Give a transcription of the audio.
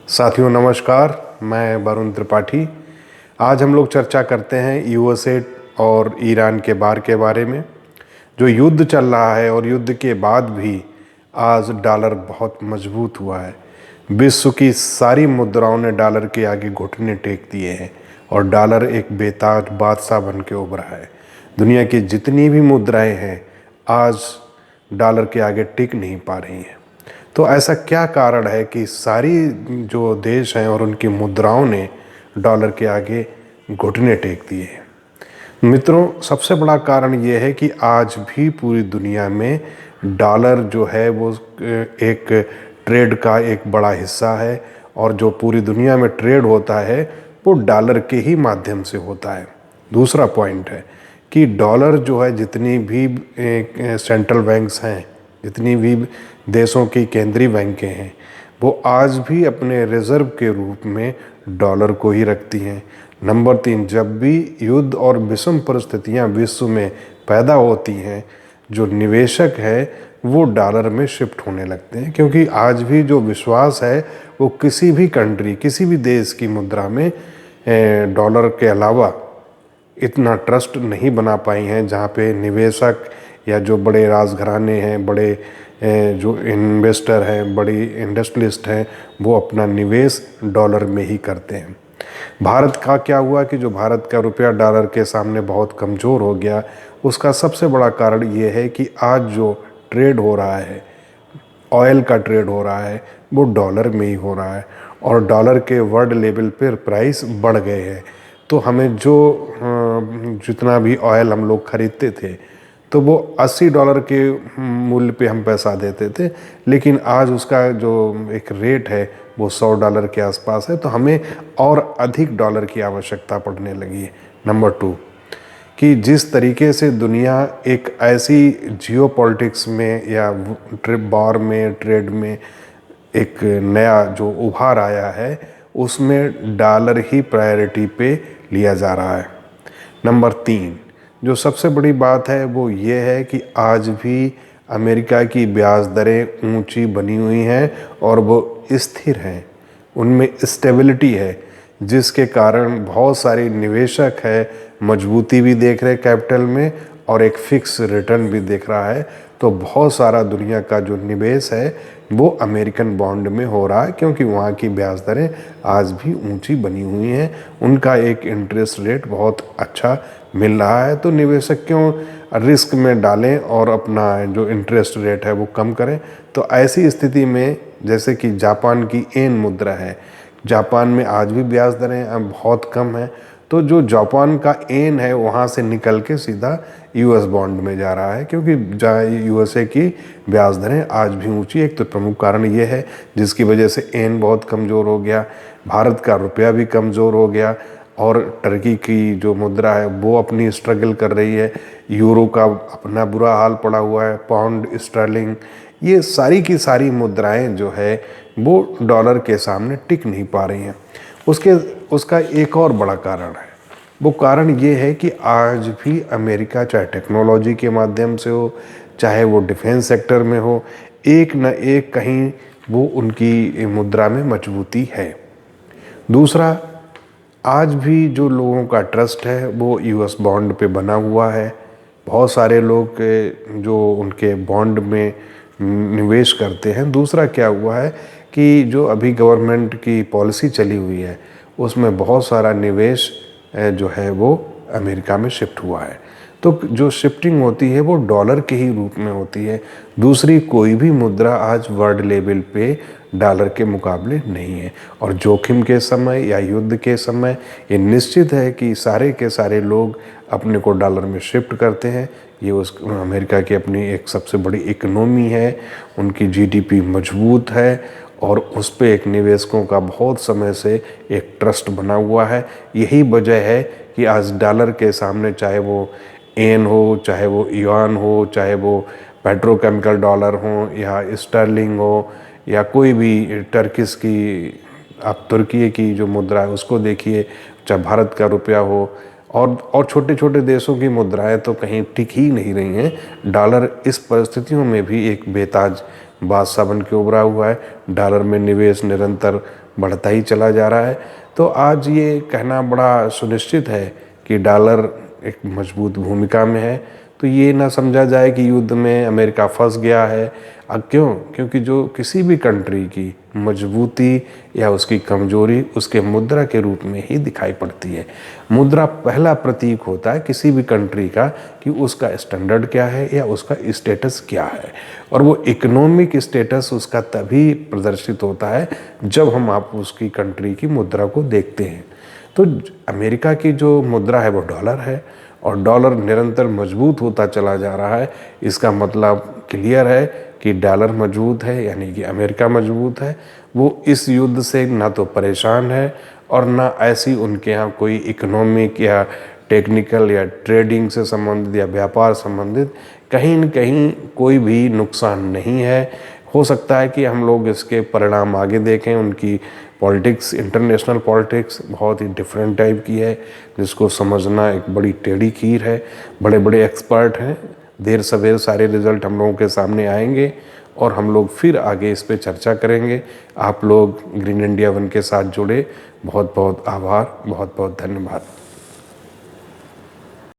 साथियों नमस्कार, मैं वरुण त्रिपाठी। आज हम लोग चर्चा करते हैं यूएसए और ईरान के बार के बारे में। जो युद्ध चल रहा है और युद्ध के बाद भी आज डॉलर बहुत मजबूत हुआ है। विश्व की सारी मुद्राओं ने डॉलर के आगे घुटने टेक दिए हैं और डॉलर एक बेताज बादशाह बन के उभरा है। दुनिया की जितनी भी मुद्राएं हैं आज डॉलर के आगे टिक नहीं पा रही हैं। तो ऐसा क्या कारण है कि सारी जो देश हैं और उनकी मुद्राओं ने डॉलर के आगे घुटने टेक दिए हैं? मित्रों, सबसे बड़ा कारण ये है कि आज भी पूरी दुनिया में डॉलर जो है वो एक ट्रेड का एक बड़ा हिस्सा है और जो पूरी दुनिया में ट्रेड होता है वो डॉलर के ही माध्यम से होता है। दूसरा पॉइंट है कि डॉलर जो है जितनी भी सेंट्रल बैंक्स हैं, जितनी भी देशों की केंद्रीय बैंकें हैं, वो आज भी अपने रिजर्व के रूप में डॉलर को ही रखती हैं। नंबर 3, जब भी युद्ध और विषम परिस्थितियां विश्व में पैदा होती हैं, जो निवेशक है वो डॉलर में शिफ्ट होने लगते हैं, क्योंकि आज भी जो विश्वास है वो किसी भी कंट्री, किसी भी देश की मुद्रा में डॉलर के अलावा इतना ट्रस्ट नहीं बना पाई हैं जहाँ पे निवेशक या जो बड़े राजघराने हैं, बड़े जो इन्वेस्टर हैं, बड़ी इंडस्ट्रियलिस्ट हैं, वो अपना निवेश डॉलर में ही करते हैं। भारत का क्या हुआ कि जो भारत का रुपया डॉलर के सामने बहुत कमज़ोर हो गया। उसका सबसे बड़ा कारण ये है कि आज जो ट्रेड हो रहा है, ऑयल का ट्रेड हो रहा है, वो डॉलर में ही हो रहा है और डॉलर के वर्ल्ड लेवल पर प्राइस बढ़ गए हैं। तो हमें जो जितना भी ऑयल हम लोग खरीदते थे तो वो $80 के मूल्य पे हम पैसा देते थे, लेकिन आज उसका जो एक रेट है वो $100 के आसपास है। तो हमें और अधिक डॉलर की आवश्यकता पड़ने लगी है। नंबर 2 कि जिस तरीके से दुनिया एक ऐसी जियोपॉलिटिक्स में या वॉर में, ट्रेड में एक नया जो उभार आया है, उसमें डॉलर ही प्रायोरिटी पे लिया जा रहा है। नंबर 3 जो सबसे बड़ी बात है वो ये है कि आज भी अमेरिका की ब्याज दरें ऊंची बनी हुई हैं और वो स्थिर हैं, उनमें स्टेबिलिटी है, जिसके कारण बहुत सारे निवेशक है मजबूती भी देख रहे कैपिटल में और एक फिक्स रिटर्न भी देख रहा है। तो बहुत सारा दुनिया का जो निवेश है वो अमेरिकन बॉन्ड में हो रहा है, क्योंकि वहाँ की ब्याज दरें आज भी ऊंची बनी हुई हैं, उनका एक इंटरेस्ट रेट बहुत अच्छा मिल रहा है। तो निवेशक क्यों रिस्क में डालें और अपना जो इंटरेस्ट रेट है वो कम करें। तो ऐसी स्थिति में जैसे कि जापान की येन मुद्रा है, जापान में आज भी ब्याज दरें बहुत कम है, तो जो जापान का येन है वहाँ से निकल के सीधा यूएस बॉन्ड में जा रहा है, क्योंकि यूएसए की ब्याज दरें आज भी ऊंची। एक तो प्रमुख कारण ये है जिसकी वजह से येन बहुत कमज़ोर हो गया, भारत का रुपया भी कमज़ोर हो गया और टर्की की जो मुद्रा है वो अपनी स्ट्रगल कर रही है, यूरो का अपना बुरा हाल पड़ा हुआ है, पाउंड स्टर्लिंग, ये सारी की सारी मुद्राएं जो है वो डॉलर के सामने टिक नहीं पा रही हैं। उसका एक और बड़ा कारण है, वो कारण ये है कि आज भी अमेरिका चाहे टेक्नोलॉजी के माध्यम से हो, चाहे वो डिफेंस सेक्टर में हो, एक न एक कहीं वो उनकी मुद्रा में मजबूती है। दूसरा, आज भी जो लोगों का ट्रस्ट है वो यूएस बॉन्ड पे बना हुआ है। बहुत सारे लोग जो उनके बॉन्ड में निवेश करते हैं। दूसरा क्या हुआ है कि जो अभी गवर्नमेंट की पॉलिसी चली हुई है उसमें बहुत सारा निवेश जो है वो अमेरिका में शिफ्ट हुआ है। तो जो शिफ्टिंग होती है वो डॉलर के ही रूप में होती है। दूसरी कोई भी मुद्रा आज वर्ल्ड लेवल पे डॉलर के मुकाबले नहीं है। और जोखिम के समय या युद्ध के समय ये निश्चित है कि सारे के सारे लोग अपने को डॉलर में शिफ्ट करते हैं। ये उस अमेरिका की अपनी एक सबसे बड़ी इकोनॉमी है, उनकी जीडीपी मजबूत है और उस पर एक निवेशकों का बहुत समय से एक ट्रस्ट बना हुआ है। यही वजह है कि आज डॉलर के सामने चाहे वो येन हो, चाहे वो युआन हो, चाहे वो पेट्रोकेमिकल डॉलर हो या स्टर्लिंग हो या कोई भी टर्किश की, आप तुर्की की जो मुद्रा है उसको देखिए, चाहे भारत का रुपया हो और छोटे छोटे देशों की मुद्राएं तो कहीं टिक ही नहीं रही हैं। डॉलर इस परिस्थितियों में भी एक बेताज बादशाह बन के उभरा हुआ है। डॉलर में निवेश निरंतर बढ़ता ही चला जा रहा है। तो आज ये कहना बड़ा सुनिश्चित है कि डॉलर एक मजबूत भूमिका में है। तो ये ना समझा जाए कि युद्ध में अमेरिका फंस गया है। क्यों? क्योंकि जो किसी भी कंट्री की मजबूती या उसकी कमजोरी उसके मुद्रा के रूप में ही दिखाई पड़ती है। मुद्रा पहला प्रतीक होता है किसी भी कंट्री का कि उसका स्टैंडर्ड क्या है या उसका स्टेटस क्या है। और वो इकोनॉमिक स्टेटस उसका तभी प्रदर्शित होता है जब हम आप उसकी कंट्री की मुद्रा को देखते हैं। तो अमेरिका की जो मुद्रा है वो डॉलर है और डॉलर निरंतर मजबूत होता चला जा रहा है। इसका मतलब क्लियर है कि डॉलर मजबूत है, यानी कि अमेरिका मजबूत है। वो इस युद्ध से ना तो परेशान है और ना ऐसी उनके यहाँ कोई इकोनॉमिक या टेक्निकल या ट्रेडिंग से संबंधित या व्यापार संबंधित कहीं न कहीं कोई भी नुकसान नहीं है। हो सकता है कि हम लोग इसके परिणाम आगे देखें। उनकी पॉलिटिक्स, इंटरनेशनल पॉलिटिक्स बहुत ही डिफरेंट टाइप की है, जिसको समझना एक बड़ी टेढ़ी खीर है। बड़े बड़े एक्सपर्ट हैं। देर सवेर सारे रिजल्ट हम लोगों के सामने आएंगे और हम लोग फिर आगे इस पे चर्चा करेंगे। आप लोग ग्रीन इंडिया वन के साथ जुड़े, बहुत बहुत आभार, बहुत बहुत धन्यवाद।